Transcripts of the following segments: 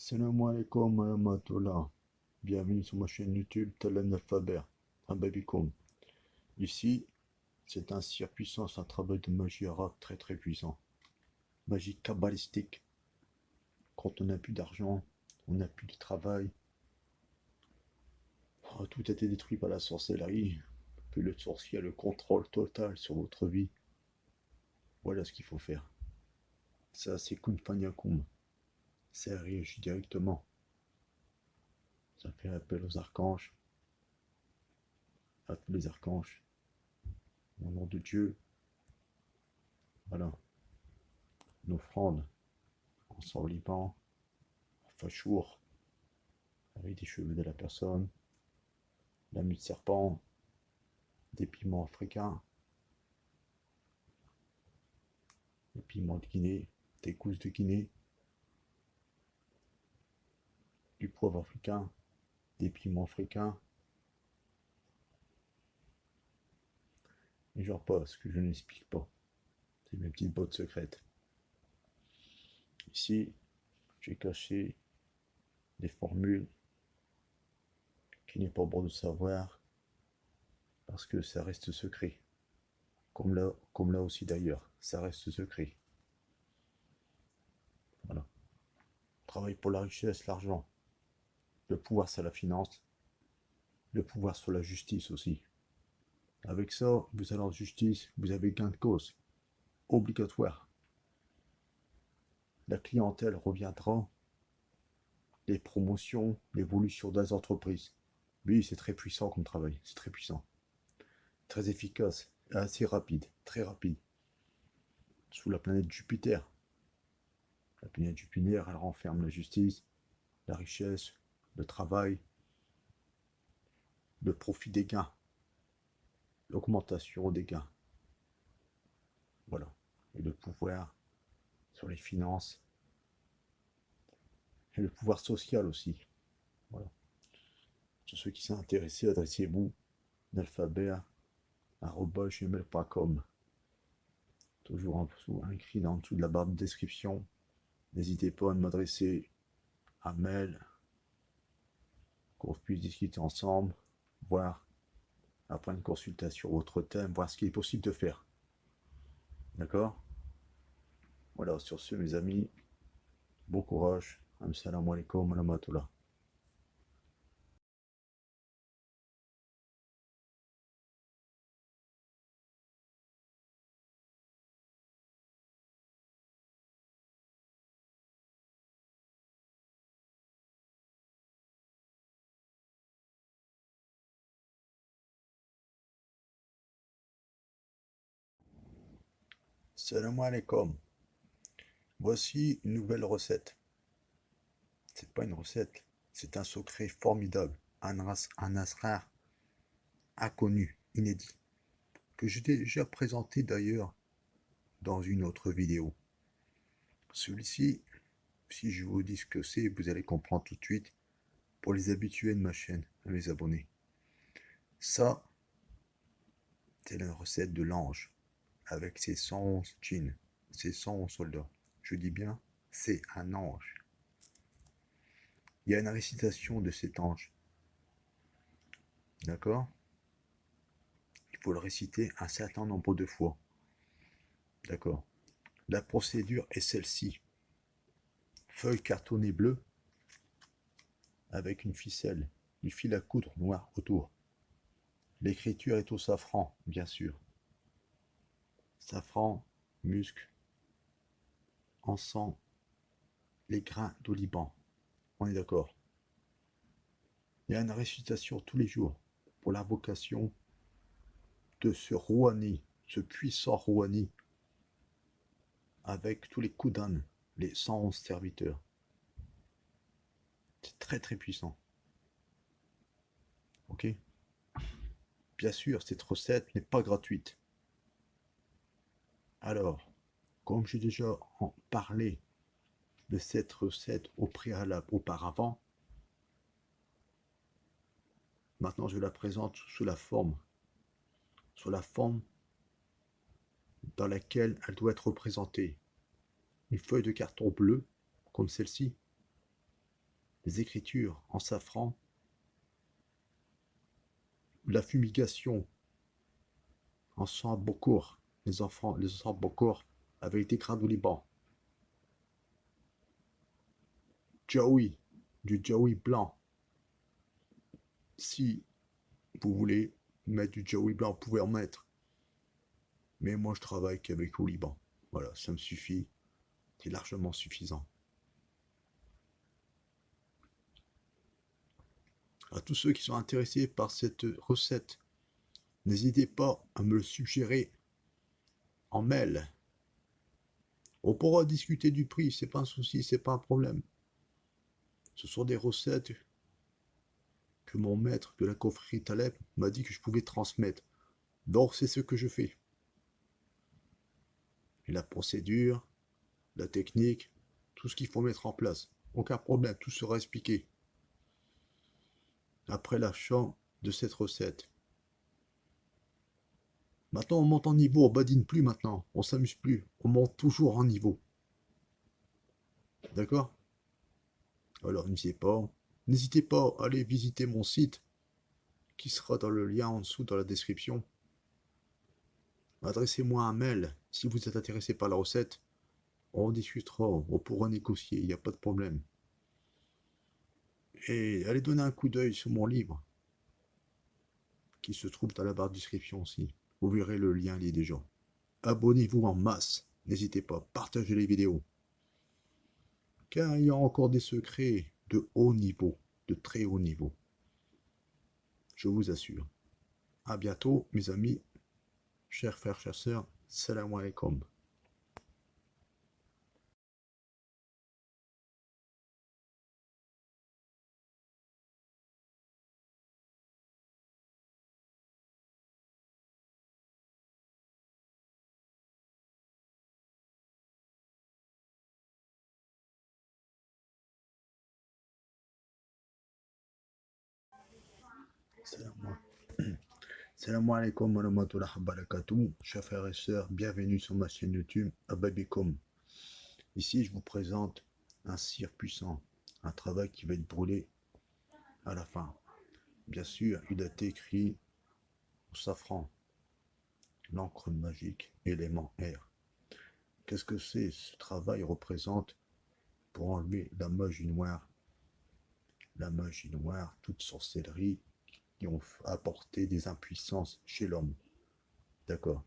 Salam alaikum wa rahmatullah. Bienvenue sur ma chaîne YouTube Talent Alphabet, un babycom. Ici, c'est un cire puissant, c'est un travail de magie arabe très très puissant. Magie kabbalistique. Quand on n'a plus d'argent, on n'a plus de travail, tout a été détruit par la sorcellerie, puis le sorcier a le contrôle total sur votre vie. Voilà ce qu'il faut faire. Ça, c'est Kun Fanyakum. Ça réagit directement. Ça fait appel aux archanges, à tous les archanges. Au nom de Dieu, voilà, une offrande en s'enlevant, en fachour, avec des cheveux de la personne, la mue de serpent, des piments africains, des piments de Guinée, des gousses de Guinée, du poivre africain, des piments africains, et genre pas, ce que je n'explique pas. C'est mes petites bottes secrètes. Ici, j'ai caché des formules qui n'est pas bon de savoir parce que ça reste secret. Comme là aussi d'ailleurs, ça reste secret. Voilà. On travaille pour la richesse, l'argent. Le pouvoir, c'est la finance. Le pouvoir sur la justice aussi. Avec ça, vous allez en justice, vous avez gain de cause. Obligatoire. La clientèle reviendra. Les promotions, l'évolution des entreprises. Oui, c'est très puissant comme travail. C'est très puissant. Très efficace. Assez rapide. Très rapide. Sous la planète Jupiter. La planète Jupiter, elle renferme la justice, la richesse, le travail, le profit des gains, l'augmentation des gains. Voilà. Et le pouvoir sur les finances. Et le pouvoir social aussi. Voilà. Pour ceux qui sont intéressés, adressez-vous d'alphabet@gmail.com. Toujours écrit en dessous de la barre de description. N'hésitez pas à m'adresser un mail, qu'on puisse discuter ensemble, voir après une consultation votre thème, voir ce qu'il est possible de faire. D'accord? Voilà, sur ce, mes amis, bon courage. Assalamu alaikum wa rahmatullah. Salam alaikum. Voici une nouvelle recette. C'est pas une recette, c'est un secret formidable, un asrar inconnu, inédit, que j'ai déjà présenté d'ailleurs dans une autre vidéo. Celui-ci, si je vous dis ce que c'est, vous allez comprendre tout de suite pour les habitués de ma chaîne, les abonnés. Ça, c'est la recette de l'ange, avec ses 111 djinns, ses 111 soldats. Je dis bien, c'est un ange. Il y a une récitation de cet ange. D'accord? Il faut le réciter un certain nombre de fois. D'accord? La procédure est celle-ci. Feuille cartonnée bleue avec une ficelle, du fil à coudre noir autour. L'écriture est au safran, bien sûr. Safran, musc, encens, les grains d'oliban. On est d'accord? Il y a une récitation tous les jours pour l'invocation de ce Rouhani, ce puissant Rouhani, avec tous les Koudans, les 111 serviteurs. C'est très très puissant. Ok? Bien sûr, cette recette n'est pas gratuite. Alors, comme j'ai déjà en parlé de cette recette au préalable auparavant, maintenant je la présente sous la forme dans laquelle elle doit être représentée. Une feuille de carton bleu, comme celle-ci, les écritures en safran, la fumigation en sang bokour, les enfants bokour avaient été crades au Liban. Djaoui, du djaoui blanc. Si vous voulez mettre du djaoui blanc, vous pouvez en mettre. Mais moi, je travaille qu'avec au Liban. Voilà, ça me suffit. C'est largement suffisant. À tous ceux qui sont intéressés par cette recette, n'hésitez pas à me le suggérer en mail. On pourra discuter du prix, c'est pas un souci, c'est pas un problème. Ce sont des recettes que mon maître de la confrérie Taleb m'a dit que je pouvais transmettre. Donc c'est ce que je fais. Et la procédure, la technique, tout ce qu'il faut mettre en place. Aucun problème, tout sera expliqué. Après l'achat de cette recette. Maintenant on monte en niveau, on badine plus maintenant, on s'amuse plus, on monte toujours en niveau. D'accord? Alors n'hésitez pas à aller visiter mon site qui sera dans le lien en dessous dans la description. Adressez-moi un mail si vous êtes intéressé par la recette. On discutera, on pourra négocier, il n'y a pas de problème. Et allez donner un coup d'œil sur mon livre qui se trouve dans la barre de description aussi. Vous verrez le lien lié déjà. Abonnez-vous en masse, n'hésitez pas, partagez les vidéos. Car il y a encore des secrets de haut niveau, de très haut niveau. Je vous assure. A bientôt, mes amis, chers frères, chers sœurs, salam alaikum. Salam alaikum wa rahmatullahi wa barakatuh. Chers frères et sœurs, bienvenue sur ma chaîne YouTube Ababikom. Ici, je vous présente un cire puissant, un travail qui va être brûlé à la fin. Bien sûr, il a été écrit au safran, l'encre magique, élément R. Qu'est-ce que c'est? Ce travail représente pour enlever la magie noire, toute sorcellerie qui ont apporté des impuissances chez l'homme. D'accord?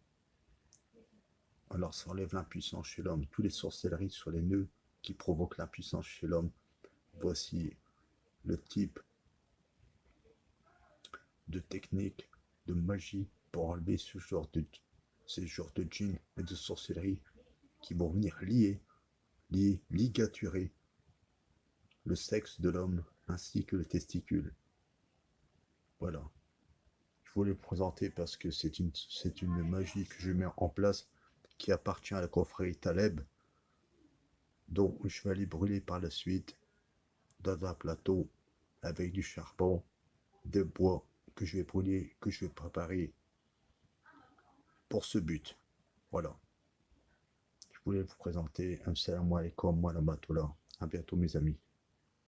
Alors ça enlève l'impuissance chez l'homme, toutes les sorcelleries sur les nœuds qui provoquent l'impuissance chez l'homme. Voici le type de technique, de magie pour enlever ces genres de djinns et de sorcellerie qui vont venir ligaturer le sexe de l'homme ainsi que les testicules. Voilà. Je voulais le présenter parce que c'est une magie que je mets en place qui appartient à la confrérie Taleb, dont je vais aller brûler par la suite dans un plateau avec du charbon, des bois que je vais brûler, que je vais préparer pour ce but. Voilà. Je voulais vous présenter. Assalamu alaikum wa rahmatullah. À bientôt mes amis.